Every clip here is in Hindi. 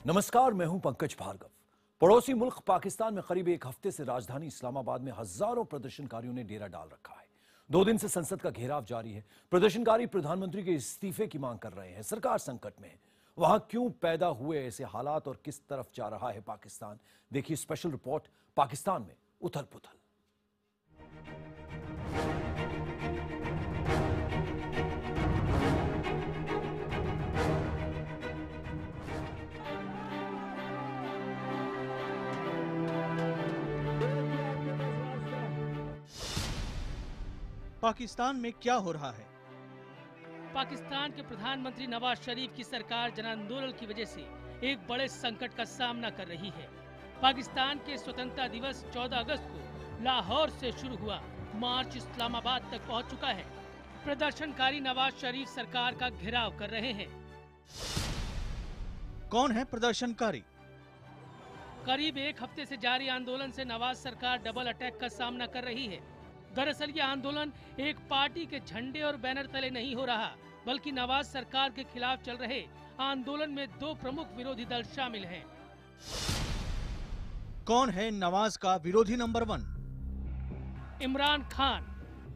नमस्कार, मैं हूं पंकज भार्गव। पड़ोसी मुल्क पाकिस्तान में करीब एक हफ्ते से राजधानी इस्लामाबाद में हजारों प्रदर्शनकारियों ने डेरा डाल रखा है। 2 दिन से संसद का घेराव जारी है। प्रदर्शनकारी प्रधानमंत्री के इस्तीफे की मांग कर रहे हैं। सरकार संकट में है। वहां क्यों पैदा हुए ऐसे हालात और किस तरफ जा रहा है पाकिस्तान, देखिए स्पेशल रिपोर्ट पाकिस्तान में उथल पुथल। पाकिस्तान में क्या हो रहा है? पाकिस्तान के प्रधानमंत्री नवाज शरीफ की सरकार जन आंदोलन की वजह से एक बड़े संकट का सामना कर रही है। पाकिस्तान के स्वतंत्रता दिवस 14 अगस्त को लाहौर से शुरू हुआ मार्च इस्लामाबाद तक पहुंच चुका है। प्रदर्शनकारी नवाज शरीफ सरकार का घेराव कर रहे हैं। कौन है प्रदर्शनकारी? करीब एक हफ्ते से जारी आंदोलन से नवाज सरकार डबल अटैक का सामना कर रही है। दरअसल ये आंदोलन एक पार्टी के झंडे और बैनर तले नहीं हो रहा, बल्कि नवाज सरकार के खिलाफ चल रहे आंदोलन में 2 प्रमुख विरोधी दल शामिल हैं। कौन है नवाज का विरोधी नंबर 1? इमरान खान।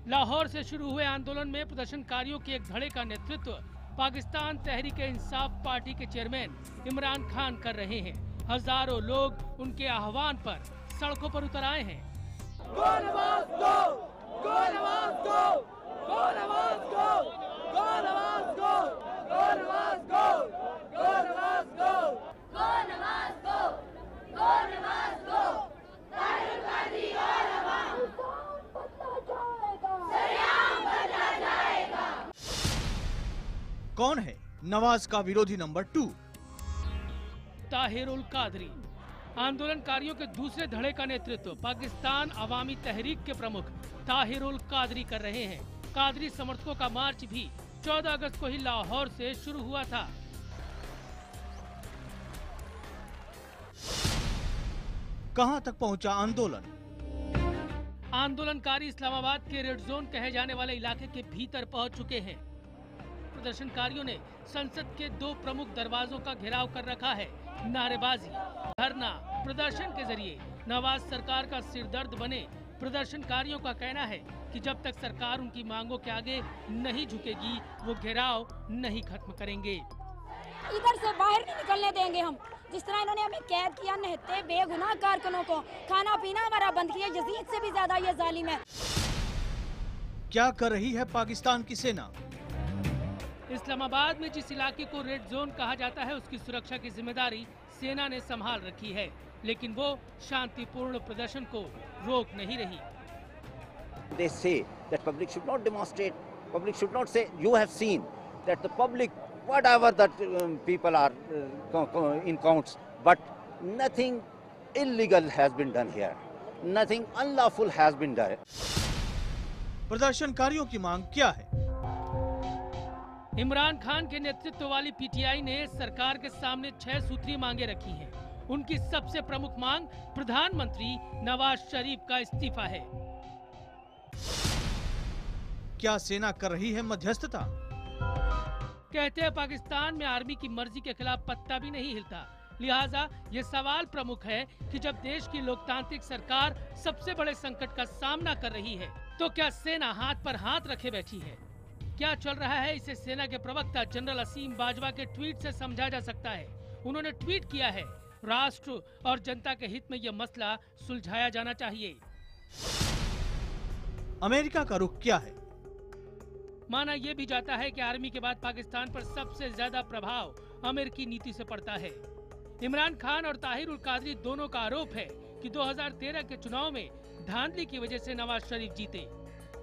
लाहौर से शुरू हुए आंदोलन में प्रदर्शनकारियों के एक धड़े का नेतृत्व पाकिस्तान तहरीक-ए-इंसाफ पार्टी के चेयरमैन इमरान खान कर रहे हैं। हजारों लोग उनके आह्वान पर सड़कों पर उतर आए हैं। गो नवाज गो! गो नवाज गो! गो नवाज गो! गो नवाज गो! गो नवाज गो! गो नवाज गो! गो नवाज गो! गो नवाज गो! तारीख और अवाम सरेआम बदला जाएगा। कौन है नवाज का विरोधी नंबर 2? ताहिरुल कादरी। आंदोलनकारियों के दूसरे धड़े का नेतृत्व पाकिस्तान अवामी तहरीक के प्रमुख ताहिरुल कादरी कर रहे हैं। कादरी समर्थकों का मार्च भी 14 अगस्त को ही लाहौर से शुरू हुआ था। कहां तक पहुंचा आंदोलन? आंदोलनकारी इस्लामाबाद के रेड जोन कहे जाने वाले इलाके के भीतर पहुंच चुके हैं। प्रदर्शनकारियों ने संसद के 2 प्रमुख दरवाजों का घेराव कर रखा है। नारेबाजी, धरना, प्रदर्शन के जरिए नवाज सरकार का सिरदर्द बने। प्रदर्शनकारियों का कहना है कि जब तक सरकार उनकी मांगों के आगे नहीं झुकेगी, वो घेराव नहीं खत्म करेंगे। इधर से बाहर नहीं निकलने देंगे हम। जिस तरह इन्होंने हमें कैद किया, निहत्ते बेगुनाह कारकुनों को खाना पीना हमारा बंद किया। यजीद से भी ज्यादा ये जालिम है। क्या कर रही है पाकिस्तान की सेना? इस्लामाबाद में जिस इलाके को रेड जोन कहा जाता है, उसकी सुरक्षा की जिम्मेदारी सेना ने संभाल रखी है, लेकिन वो शांतिपूर्ण प्रदर्शन को रोक नहीं रही। They say that public should not demonstrate. Public should not say. You have seen that the public, whatever that people are in counts, but nothing illegal has been done here. Nothing unlawful has been done. प्रदर्शनकारियों की मांग क्या है? इमरान खान के नेतृत्व वाली पीटीआई ने सरकार के सामने 6 सूत्रीय मांगे रखी हैं। उनकी सबसे प्रमुख मांग प्रधानमंत्री नवाज शरीफ का इस्तीफा है। क्या सेना कर रही है मध्यस्थता? कहते हैं पाकिस्तान में आर्मी की मर्जी के खिलाफ पत्ता भी नहीं हिलता। लिहाजा ये सवाल प्रमुख है कि जब देश की लोकतांत्रिक सरकार सबसे बड़े संकट का सामना कर रही है, तो क्या सेना हाथ पर हाथ रखे बैठी है? क्या चल रहा है, इसे सेना के प्रवक्ता जनरल असीम बाजवा के ट्वीट से समझा जा सकता है। उन्होंने ट्वीट किया है, राष्ट्र और जनता के हित में यह मसला सुलझाया जाना चाहिए। अमेरिका का रुख क्या है? माना यह भी जाता है कि आर्मी के बाद पाकिस्तान पर सबसे ज्यादा प्रभाव अमेरिकी नीति से पड़ता है। इमरान खान और ताहिरुल कादरी दोनों का आरोप है कि 2013 के चुनाव में धांधली की वजह से नवाज शरीफ जीते,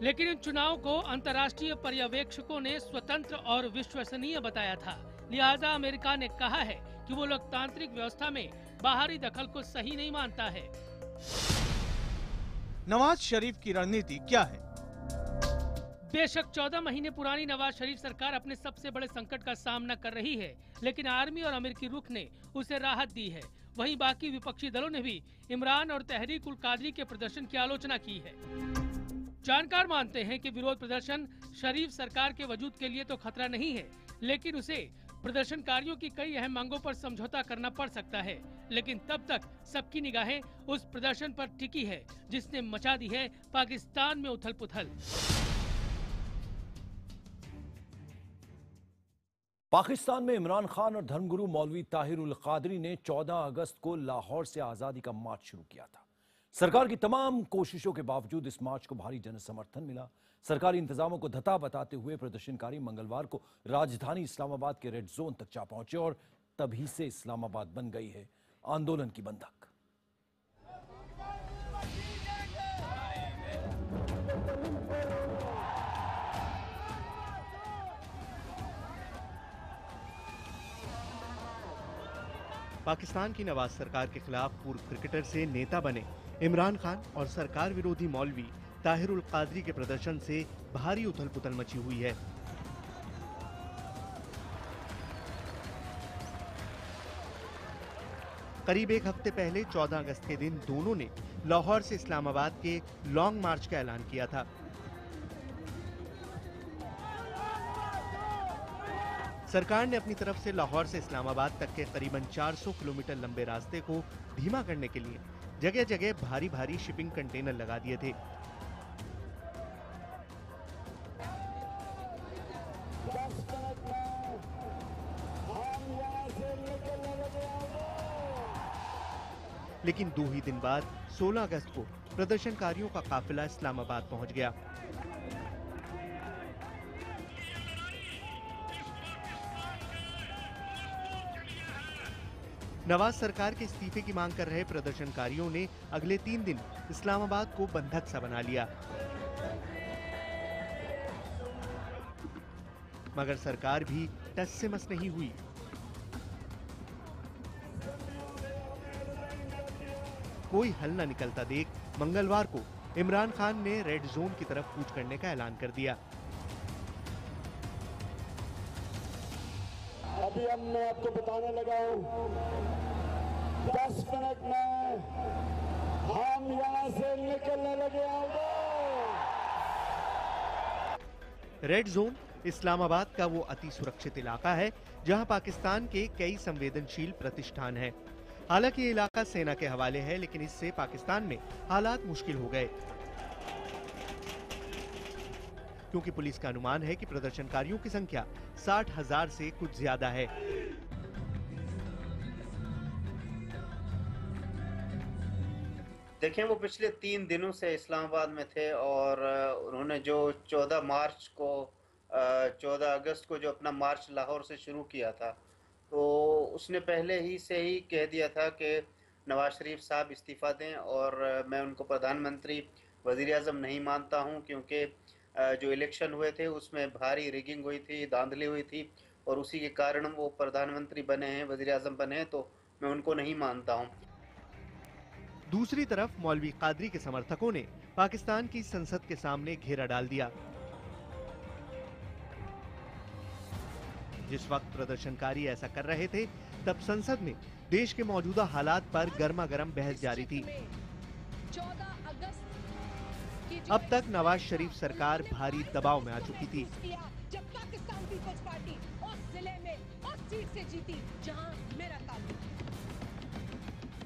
लेकिन इन चुनाव को अंतर्राष्ट्रीय पर्यवेक्षकों ने स्वतंत्र और विश्वसनीय बताया था। लिहाजा अमेरिका ने कहा है कि वो लोकतांत्रिक व्यवस्था में बाहरी दखल को सही नहीं मानता है। नवाज शरीफ की रणनीति क्या है? बेशक 14 महीने पुरानी नवाज शरीफ सरकार अपने सबसे बड़े संकट का सामना कर रही है, लेकिन आर्मी और अमेरिकी रुख ने उसे राहत दी है। वहीं बाकी विपक्षी दलों ने भी इमरान और तहरीक उल कादरी के प्रदर्शन की आलोचना की है। जानकार मानते हैं कि विरोध प्रदर्शन शरीफ सरकार के वजूद के लिए तो खतरा नहीं है, लेकिन उसे प्रदर्शनकारियों की कई अहम मांगों पर समझौता करना पड़ सकता है, लेकिन तब तक सबकी निगाहें उस प्रदर्शन पर टिकी है जिसने मचा दी है पाकिस्तान में उथल-पुथल। पाकिस्तान में इमरान खान और धर्मगुरु मौलवी ताहिर उल कादरी ने 14 अगस्त को लाहौर से आजादी का मार्च शुरू किया था। सरकार की तमाम कोशिशों के बावजूद इस मार्च को भारी जन समर्थन मिला। सरकारी इंतजामों को धता बताते हुए प्रदर्शनकारी मंगलवार को राजधानी इस्लामाबाद के रेड जोन तक जा पहुंचे और तभी से इस्लामाबाद बन गई है आंदोलन की बंधक। पाकिस्तान की नवाज सरकार के खिलाफ पूर्व क्रिकेटर से नेता बने इमरान खान और सरकार विरोधी मौलवी ताहिर उल कादरी के प्रदर्शन से भारी उथल-पुथल मची हुई है। करीब एक हफ्ते पहले 14 अगस्त के दिन दोनों ने लाहौर से इस्लामाबाद के लॉन्ग मार्च का ऐलान किया था। सरकार ने अपनी तरफ से लाहौर से इस्लामाबाद तक के करीबन 400 किलोमीटर लंबे रास्ते को धीमा करने के लिए जगह जगह भारी भारी शिपिंग कंटेनर लगा दिए थे। लेकिन 2 ही दिन बाद 16 अगस्त को प्रदर्शनकारियों का काफिला इस्लामाबाद पहुंच गया। नवाज सरकार के इस्तीफे की मांग कर रहे प्रदर्शनकारियों ने अगले 3 दिन इस्लामाबाद को बंधक सा बना लिया, मगर सरकार भी टस से मस नहीं हुई। कोई हल न निकलता देख मंगलवार को इमरान खान ने रेड जोन की तरफ कूच करने का ऐलान कर दिया। अभी अब मैं आपको बताने लगा हूं, 10 मिनट में हम यहां से निकलने लगे होंगे। रेड जोन इस्लामाबाद का वो अति सुरक्षित इलाका है जहां पाकिस्तान के कई संवेदनशील प्रतिष्ठान हैं। हालांकि ये इलाका सेना के हवाले है, लेकिन इससे पाकिस्तान में हालात मुश्किल हो गए, क्योंकि पुलिस का अनुमान है कि प्रदर्शनकारियों की संख्या 60,000 से कुछ ज्यादा है। देखें, वो पिछले 3 दिनों से इस्लामाबाद में थे और उन्होंने जो 14 अगस्त को जो अपना मार्च लाहौर से शुरू किया था, तो उसने पहले ही से ही कह दिया था कि नवाज शरीफ साहब इस्तीफ़ा दें और मैं उनको प्रधानमंत्री वज़ीर आज़म नहीं मानता हूं, क्योंकि जो इलेक्शन हुए थे उसमें भारी रिगिंग हुई थी, धांधली हुई थी और उसी के कारण वो प्रधानमंत्री बने हैं, वज़ीर आज़म बने हैं, तो मैं उनको नहीं मानता हूं। दूसरी तरफ मौलवी कादरी के समर्थकों ने पाकिस्तान की संसद के सामने घेरा डाल दिया। जिस वक्त प्रदर्शनकारी ऐसा कर रहे थे, तब संसद में देश के मौजूदा हालात पर गर्मा गर्म बहस जारी थी। अब तक नवाज शरीफ सरकार भारी दबाव में आ चुकी थी। जब पाकिस्तान पीपल्स पार्टी उस जिले में उस सीट से जीती जहां मेरा ताल्लुक,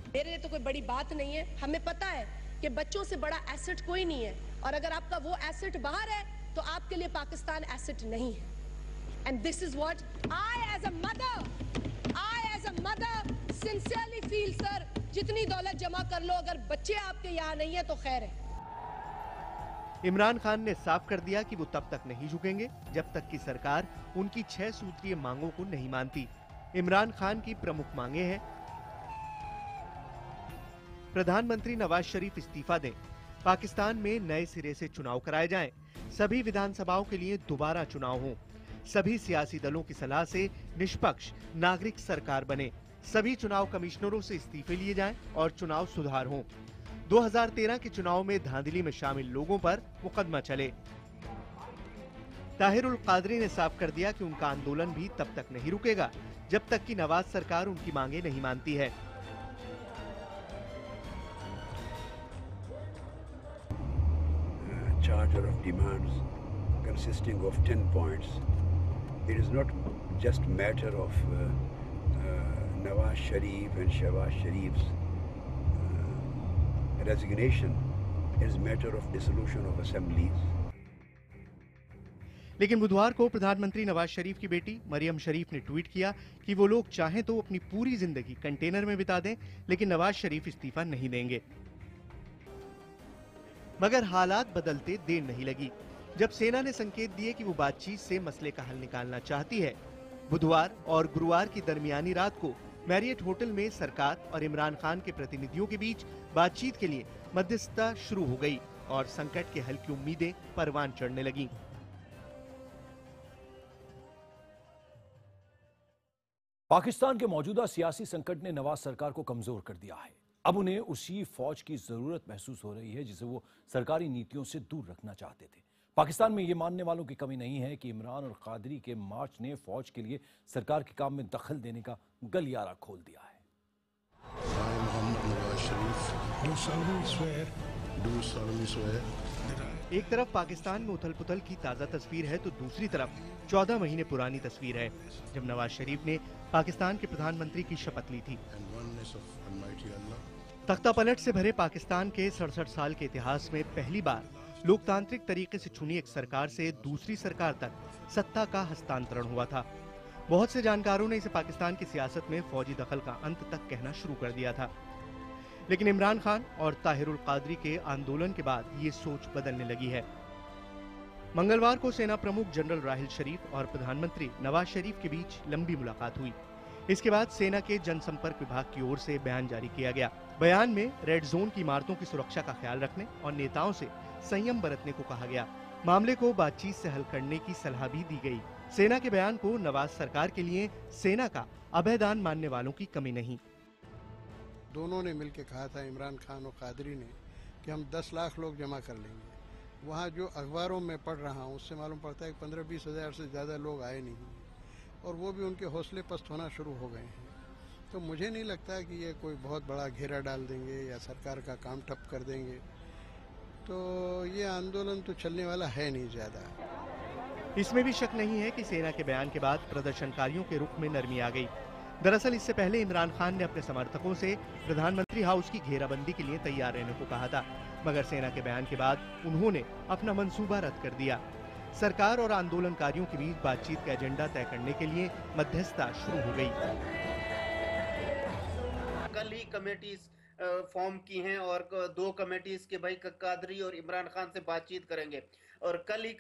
मेरे लिए तो कोई बड़ी बात नहीं है। हमें पता है कि बच्चों से बड़ा एसेट कोई नहीं है, और अगर आपका वो एसेट बाहर है तो आपके लिए पाकिस्तान एसेट नहीं है। And this is what I as a mother sincerely feel, sir. जितनी दौलत जमा कर लो, अगर बच्चे आपके यहाँ नहीं है तो खैर है। इमरान खान ने साफ कर दिया कि वो तब तक नहीं झुकेंगे जब तक कि सरकार उनकी 6 सूत्रीय मांगों को नहीं मानती। इमरान खान की प्रमुख मांगे हैं: प्रधानमंत्री नवाज शरीफ इस्तीफा दें, पाकिस्तान में नए सिरे से चुनाव कराए जाएं, सभी विधानसभाओं के लिए दोबारा चुनाव हों, सभी सियासी दलों की सलाह से निष्पक्ष नागरिक सरकार बने, सभी चुनाव कमिश्नरों से इस्तीफे लिए जाएं और चुनाव सुधार हों, 2013 के चुनाव में धांधली में शामिल लोगों पर मुकदमा चले। ताहिर उल कादरी ने साफ कर दिया कि उनका आंदोलन भी तब तक नहीं रुकेगा जब तक कि नवाज सरकार उनकी मांगे नहीं मानती है। Charter of demands consisting of 10 points It is not just matter of Nawaz Sharif and Shehbaz Sharif's resignation. It is matter of dissolution of assemblies. लेकिन बुधवार को प्रधानमंत्री नवाज शरीफ की बेटी मरियम शरीफ ने ट्वीट किया कि वो लोग चाहें तो अपनी पूरी जिंदगी कंटेनर में बिता दें, लेकिन नवाज शरीफ इस्तीफा नहीं देंगे। मगर हालात बदलते देर नहीं लगी। जब सेना ने संकेत दिए कि वो बातचीत से मसले का हल निकालना चाहती है, बुधवार और गुरुवार की दरमियानी रात को मैरियट होटल में सरकार और इमरान खान के प्रतिनिधियों के बीच बातचीत के लिए मध्यस्थता शुरू हो गई और संकट के हल की उम्मीदें परवान चढ़ने लगीं। पाकिस्तान के मौजूदा सियासी संकट ने नवाज सरकार को कमजोर कर दिया है। अब उन्हें उसी फौज की जरूरत महसूस हो रही है जिसे वो सरकारी नीतियों से दूर रखना चाहते थे। पाकिस्तान में ये मानने वालों की कमी नहीं है कि इमरान और कादरी के मार्च ने फौज के लिए सरकार के काम में दखल देने का गलियारा खोल दिया है। एक तरफ पाकिस्तान में उथल पुथल की ताजा तस्वीर है तो दूसरी तरफ 14 महीने पुरानी तस्वीर है जब नवाज शरीफ ने पाकिस्तान के प्रधानमंत्री की शपथ ली थी। तख्ता पलट से भरे पाकिस्तान के 67 साल के इतिहास में पहली बार लोकतांत्रिक तरीके से चुनी एक सरकार से दूसरी सरकार तक सत्ता का हस्तांतरण हुआ था। बहुत से जानकारों ने इसे पाकिस्तान की सियासत में फौजी दखल का अंत तक कहना शुरू कर दिया था, लेकिन इमरान खान और ताहिरुल कादरी के आंदोलन के बाद ये सोच बदलने लगी है। मंगलवार को सेना प्रमुख जनरल राहिल शरीफ और प्रधानमंत्री नवाज शरीफ के बीच लंबी मुलाकात हुई। इसके बाद सेना के जनसंपर्क विभाग की ओर से बयान जारी किया गया। बयान में रेड जोन की इमारतों की सुरक्षा का ख्याल रखने और नेताओं से संयम बरतने को कहा गया। मामले को बातचीत से हल करने की सलाह भी दी गई। सेना के बयान को नवाज सरकार के लिए सेना का अभयदान मानने वालों की कमी नहीं। दोनों ने मिलकर कहा था, इमरान खान और कादरी ने, कि हम 10 लाख लोग जमा कर लेंगे। वहाँ जो अखबारों में पढ़ रहा हूँ उससे मालूम पड़ता है कि 15-20 हज़ार से ज़्यादा लोग आए नहीं और वो भी उनके हौसले पस्त होना शुरू हो गए हैं। तो मुझे नहीं लगता कि ये कोई बहुत बड़ा घेरा डाल देंगे या सरकार का काम ठप कर देंगे। तो ये आंदोलन तो चलने वाला है नहीं ज़्यादा। इसमें भी शक नहीं है कि सेना के बयान के बाद प्रदर्शनकारियों के रुख में नरमी आ गई। दरअसल इससे पहले इमरान खान ने अपने समर्थकों से प्रधानमंत्री हाउस की घेराबंदी के लिए तैयार रहने को कहा था, मगर सेना के बयान के बाद उन्होंने अपना मंसूबा रद्द कर दिया। सरकार और आंदोलनकारियों के बीच बातचीत का एजेंडा तय करने के लिए मध्यस्थता शुरू हो गई। कल ही कमेटीज फॉर्म की हैं और 2 कमेटीज के भाई कादरी और इमरान खान से बातचीत करेंगे और कल ही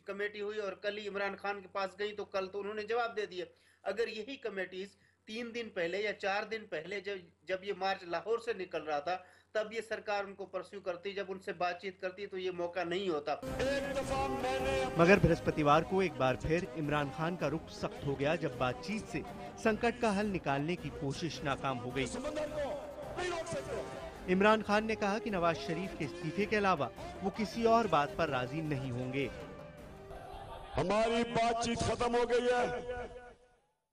कमेटी हुई और कल ही इमरान खान के पास गई तो कल तो उन्होंने जवाब दे दिया। अगर यही कमेटीज 3 दिन पहले या 4 दिन पहले जब ये मार्च लाहौर से निकल रहा था तब ये सरकार उनको परस्यू करती, जब उनसे बातचीत करती तो ये मौका नहीं होता। मगर बृहस्पतिवार को एक बार फिर इमरान खान का रुख सख्त हो गया जब बातचीत से संकट का हल निकालने की कोशिश नाकाम हो गई। इमरान खान ने कहा कि नवाज शरीफ के इस्तीफे के अलावा वो किसी और बात पर राजी नहीं होंगे। हमारी बातचीत खत्म हो गई है।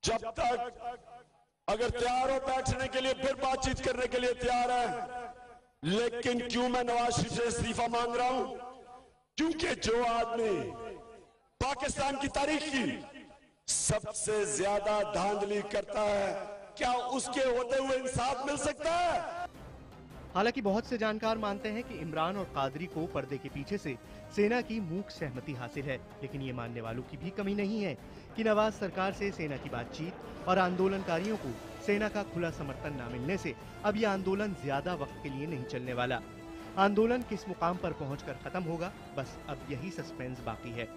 जब तक अगर तैयार हो बैठने के लिए फिर बातचीत करने के लिए तैयार है, लेकिन क्यों मैं नवाज शरीफ से इस्तीफा मांग रहा हूं? क्योंकि जो आदमी पाकिस्तान की तारीख की सबसे ज्यादा धांधली करता है, क्या उसके होते हुए इंसाफ मिल सकता है? हालांकि बहुत से जानकार मानते हैं कि इमरान और कादरी को पर्दे के पीछे से सेना की मूक सहमति हासिल है, लेकिन ये मानने वालों की भी कमी नहीं है कि नवाज सरकार से सेना की बातचीत और आंदोलनकारियों को सेना का खुला समर्थन न मिलने से अब ये आंदोलन ज्यादा वक्त के लिए नहीं चलने वाला। आंदोलन किस मुकाम पर पहुंचकर खत्म होगा, बस अब यही सस्पेंस बाकी है।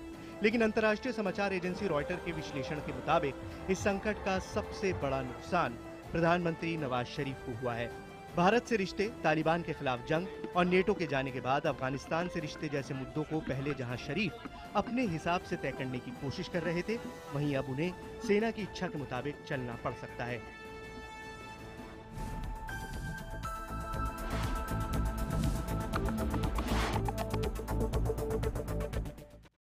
लेकिन अंतर्राष्ट्रीय समाचार एजेंसी रॉयटर के विश्लेषण के मुताबिक इस संकट का सबसे बड़ा नुकसान प्रधानमंत्री नवाज शरीफ को हुआ है। भारत से रिश्ते, तालिबान के खिलाफ जंग और नेटो के जाने के बाद अफगानिस्तान से रिश्ते जैसे मुद्दों को पहले जहां शरीफ अपने हिसाब से तय करने की कोशिश कर रहे थे, वहीं अब उन्हें सेना की इच्छा के मुताबिक चलना पड़ सकता है।